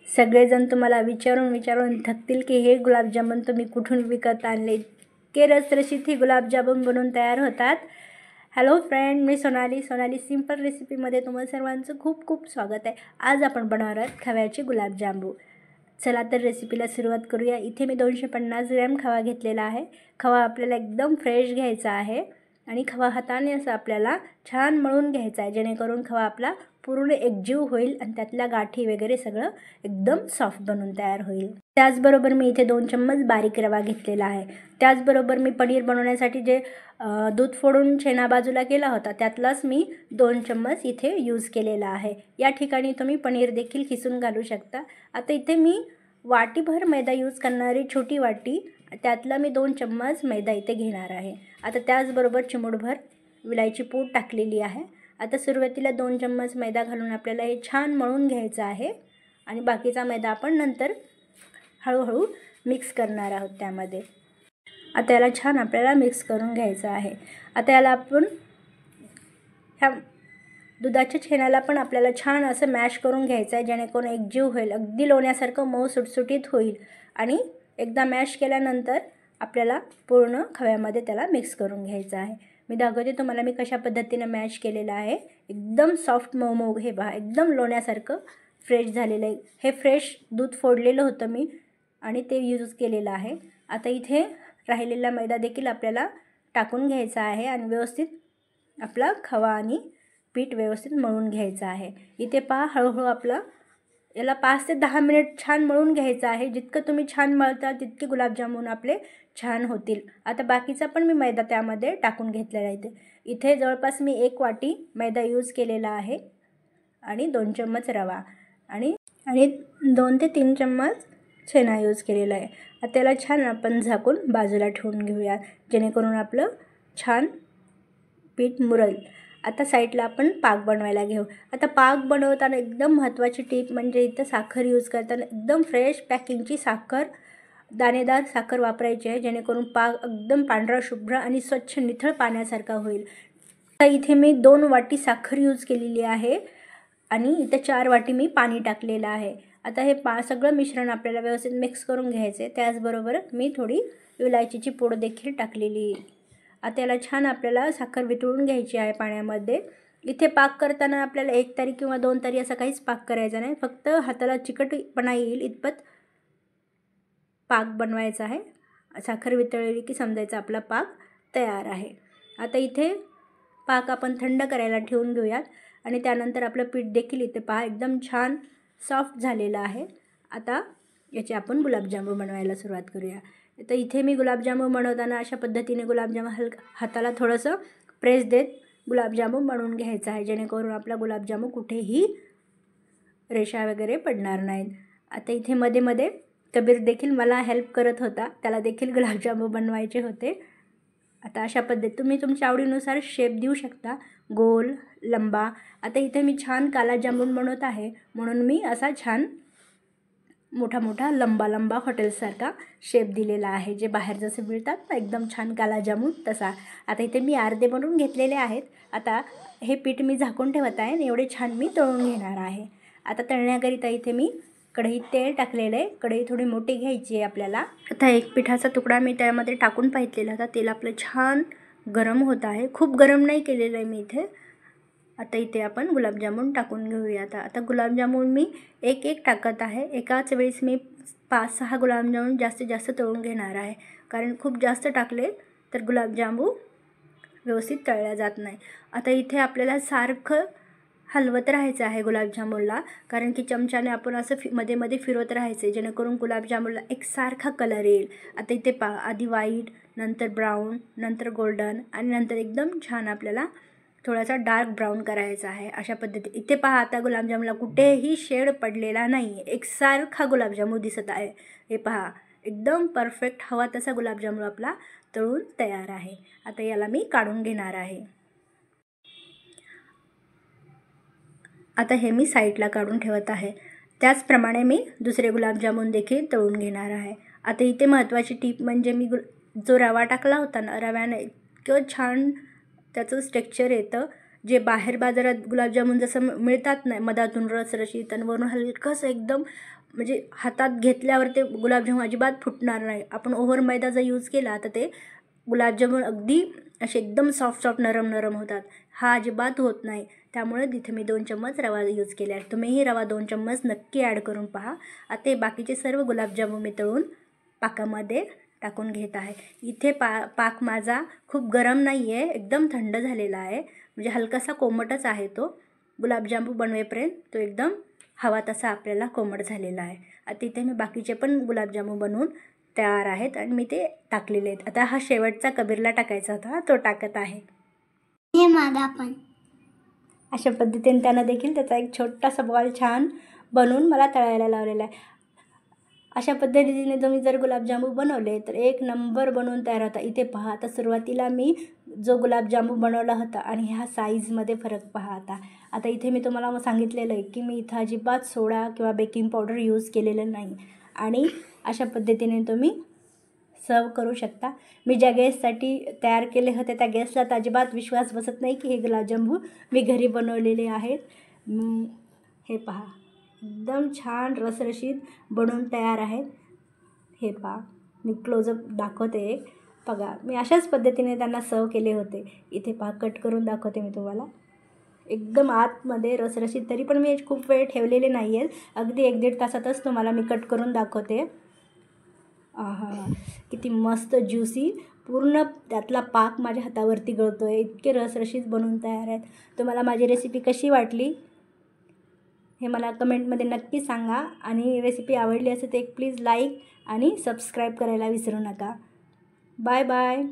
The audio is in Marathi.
सगळेजण तुम्हाला विचारून थकतील की हे गुलाबजामुन तुम्ही कुठून विकत आणले, इतके रसरशीत हे गुलाबजामुन बनवून तयार होतात. हॅलो फ्रेंड, मी सोनाली सिंपल रेसिपीमध्ये तुम्हाला सर्वांचं खूप खूप स्वागत आहे. आज आपण बनवणार आहोत खव्याचे गुलाबजामुन. चला तर रेसिपीला सुरुवात करूया. इथे मी 250 ग्रॅम खवा घेतलेला आहे. खवा आपल्याला एकदम फ्रेश घ्यायचा आहे आणि खवा हाताने असं आपल्याला छान मळून घ्यायचा आहे, जेणेकरून खवा आपला पूर्ण एकजीव होईल आणि त्यातल्या गाठी वगैरे सगळं एकदम सॉफ्ट बनून तयार होईल. त्याचबरोबर मी इथे 2 चम्मच बारीक रवा घेतलेला आहे. त्याचबरोबर मी पनीर बनवण्यासाठी जे दूध फोडून छेना बाजूला केला होता त्यातलाच मी 2 चम्मच इथे यूज केलेला आहे. या ठिकाणी तुम्ही पनीर देखील खिसून घालू शकता. आता इथे मी वाटीभर मैदा यूज करणारी छोटी वाटी, त्यातला मी 2 चम्मच मैदा इथे घेणार आहे. आता त्याचबरोबर चिमूटभर विलायची पूड टाकलेली आहे. आता सुरुवातीला 2 चम्मच मैदा घालून आपल्याला हे छान मळून घ्यायचं आहे आणि बाकीचा मैदा आपण नंतर हळूहळू मिक्स करणार आहोत त्यामध्ये. आता याला छान आपल्याला मिक्स करून घ्यायचं आहे. आता याला आपण ह्या दुधाच्या छेन्याला पण आपल्याला छान असं मॅश करून घ्यायचं आहे, जेणेकरून एकजीव होईल, अगदी लोण्यासारखं मऊ सुटसुटीत होईल. आणि एकदा मॅश केल्यानंतर आपल्याला पूर्ण खव्यामध्ये त्याला मिक्स करून घ्यायचं आहे. मी दाखवते तुम्हाला मी कशा पद्धतीने मॅश केलेलं आहे. एकदम सॉफ्ट मऊ हे पहा, एकदम लोण्यासारखं फ्रेश झालेलं आहे. हे फ्रेश दूध फोडलेलं होतं मी आणि ते यूज केलेलं आहे. आता इथे राहिलेला मैदा देखील आपल्याला टाकून घ्यायचा आहे आणि व्यवस्थित आपला खवा आणि पीठ व्यवस्थित मळून घ्यायचं आहे. इथे पहा, हळूहळू आपलं याला 5 ते 10 मिनिट छान मळून घ्यायचं आहे. जितकं तुम्ही छान मळता तितके गुलाबजामुन आपले छान होतील. आता बाकीचा पण मी मैदा त्यामध्ये टाकून घेतलेला आहे. इथे जवळपास मी 1 वाटी मैदा यूज केलेला आहे आणि 2 चम्मच रवा आणि 2 ते 3 चम्मच छेना यूज केलेला आहे. आता त्याला छान आपण झाकून बाजूला ठेवून घेऊया, जेणेकरून आपलं छान पीठ मुरेल. आता साईडला आपण पाक बनवायला घेऊ. आता पाक बनवताना एकदम महत्त्वाची टीप म्हणजे इथं साखर यूज करताना एकदम फ्रेश पॅकिंगची साखर, दाणेदार साखर वापरायची आहे, जेणेकरून पाक एकदम पांढरा शुभ्र आणि स्वच्छ निथळ पाण्यासारखा होईल. आता इथे मी 2 वाटी साखर यूज केलेली आहे आणि इथे 4 वाटी मी पाणी टाकलेलं आहे. आता हे सगळं मिश्रण आपल्याला व्यवस्थित मिक्स करून घ्यायचं आहे. त्याचबरोबर मी थोडी विलायचीची पूड देखील टाकलेली आहे. आता याला छान आपल्याला साखर वितळून घ्यायची आहे पाण्यामध्ये. इथे पाक करताना आपल्याला 1 तारी किंवा 2 तारी असा काहीच पाक करायचा नाही, फक्त हाताला चिकटपणा येईल इतपत पाक बनवायचा आहे. साखर वितळली की समजायचं आपला पाक तयार आहे. आता इथे पाक आपण थंड करायला ठेवून घेऊयात आणि त्यानंतर आपलं पीठ देखील इथे पहा एकदम छान सॉफ्ट झालेलं आहे. आता याचे आपण गुलाबजामुन बनवायला सुरुवात करूया. तर इथे मी गुलाबजामुन बनवताना अशा पद्धतीने गुलाबजामुन हाताला थोडंसं प्रेस देत गुलाबजामुन बनवून घ्यायचं आहे, जेणेकरून आपला गुलाबजामुन कुठेही रेषा वगैरे पडणार नाहीत. आता इथे मध्ये मध्ये कबीर देखील मला हेल्प करत होता, त्याला देखील गुलाबजामुन बनवायचे होते. आता अशा पद्धतीने तुम्ही तुमच्या आवडीनुसार शेप देऊ शकता, गोल, लंबा. आता इथे मी छान काला जामुन बनवत आहे, म्हणून मी असा छान मोठा लंबा हॉटेलसारखा शेप दिलेला आहे, जे बाहेर जसे मिळतात ना एकदम छान काला जामुन तसा. आता इथे मी अर्धे बनवून घेतलेले आहेत. आता हे पीठ मी झाकून ठेवत आहे आणि एवढे छान मी तळून घेणार आहे. आता तळण्याकरिता इथे मी कढईत तेल टाकलेलं आहे. कढई थोडी मोठी घ्यायची आहे आपल्याला. आता एक पिठाचा तुकडा मी त्यामध्ये टाकून पाहिलेला होता. तेल आपलं छान गरम होत आहे, खूप गरम नाही केलेलं आहे मी इथे. आता इथे आपण गुलाबजामुन टाकून घेऊया. आता गुलाबजामुन मी एक टाकत आहे. एकाच वेळेस मी 5-6 गुलाबजामुन जास्तीत जास्त तळून घेणार आहे, कारण खूप जास्त टाकले तर गुलाबजामुन व्यवस्थित तळल्या जात नाही. आता इथे आपल्याला सारखं हलवत राहायचं आहे गुलाबजामुनला, कारण की चमच्याने आपण असं मध्ये मध्ये फिरवत राहायचं, जेणेकरून गुलाबजामुनला एक सारखा कलर येईल. आता इथे पहा, आधी व्हाईट, नंतर ब्राऊन, नंतर गोल्डन आणि नंतर एकदम छान आपल्याला थोडासा डार्क ब्राऊन करायचा आहे. अशा पद्धतीने इथे पहा, आता गुलाबजामुनला कुठेही शेड पडलेला नाही, एकसारखा गुलाबजामुन दिसत आहे. हे पहा, एकदम परफेक्ट हवा तसा गुलाबजामुन आपला तळून तयार आहे. आता याला मी काढून घेणार आहे. आता हे मी साईडला काढून ठेवत आहे. त्याचप्रमाणे मी दुसरे गुलाबजामुन देखील तळून घेणार आहे. आता इथे महत्त्वाची टीप म्हणजे मी जो रवा टाकला होता ना, रव्याने इतकं छान त्याचं टेक्स्चर येतं, जे बाहेर बाजारात गुलाबजामुन जसं मिळतात ना, मधातून रसरशीत आणि वरून हलकंसं एकदम म्हणजे हातात घेतल्यावर ते गुलाबजामुन अजिबात फुटणार नाही. आपण ओव्हर मैदा जर यूज केला तर ते गुलाबजामुन अगदी असे एकदम सॉफ्ट नरम नरम होतात. हा अजिबात होत नाही. त्यामुळे तिथे मी 2 चम्मच रवा यूज केला आहे. तुम्हीही रवा 2 चम्मच नक्की ॲड करून पहा. आता हे बाकीचे सर्व गुलाबजामुन मी तळून पाकामध्ये टाकून घेत आहे. इथे पाक माझा खूप गरम नाही आहे, एकदम थंड झालेला आहे. म्हणजे हलकासा कोमटच आहे तो. गुलाबजामुन बनवेपर्यंत तो एकदम हवा तसा आपल्याला कोमट झालेला आहे. आता इथे मी बाकीचे पण गुलाबजामुन बनवून तयार आहेत आणि मी ते टाकलेले आहेत. आता हा शेवटचा कबीरला टाकायचा होता, तो टाकत आहे. हे माझा पण अशा पद्धतीने त्यानं देखील त्याचा एक छोटासा बॉल छान बनवून मला तळायला लावलेला आहे. अशा पद्धतीने तुम्ही जर गुलाबजामुन बनवले तर एक नंबर बनवून तयार होता. इथे पहा, आता सुरुवातीला मी जो गुलाबजामुन बनवला होता आणि ह्या साईजमध्ये फरक पहा. आता इथे मी तुम्हाला सांगितलेलं आहे की मी इथं अजिबात सोडा किंवा बेकिंग पावडर यूज केलेलं नाही. आणि अशा पद्धतीने तुम्ही सर्व करू शकता. मी ज्या गॅससाठी तयार केले होते त्या गॅसला तर अजिबात विश्वास बसत नाही की हे गुलाबजामुन मी घरी बनवलेले आहेत. हे पहा, एकदम छान रसरशीत बनवून तयार आहेत. हे पहा, मी क्लोजअप दाखवते. बघा, मी अशाच पद्धतीने त्यांना सर्व केले होते. इथे पहा, कट करून दाखवते मी तुम्हाला. एकदम आतमध्ये रसरशीत, तरी पण मी खूप वेळ ठेवलेले नाही आहेत. अगदी 1-1.5 तासातच तुम्हाला मी कट करून दाखवते. किती मस्त ज्युसी, पूर्ण त्यातला पाक माझ्या हातावरती गळतो आहे. इतके रसरशीत बनवून तयार आहेत. तुम्हाला माझी रेसिपी कशी वाटली हे मला कमेंटमध्ये नक्की सांगा. आणि रेसिपी आवडली असेल तर एक प्लीज लाईक आणि सबस्क्राईब करायला विसरू नका. Bye bye.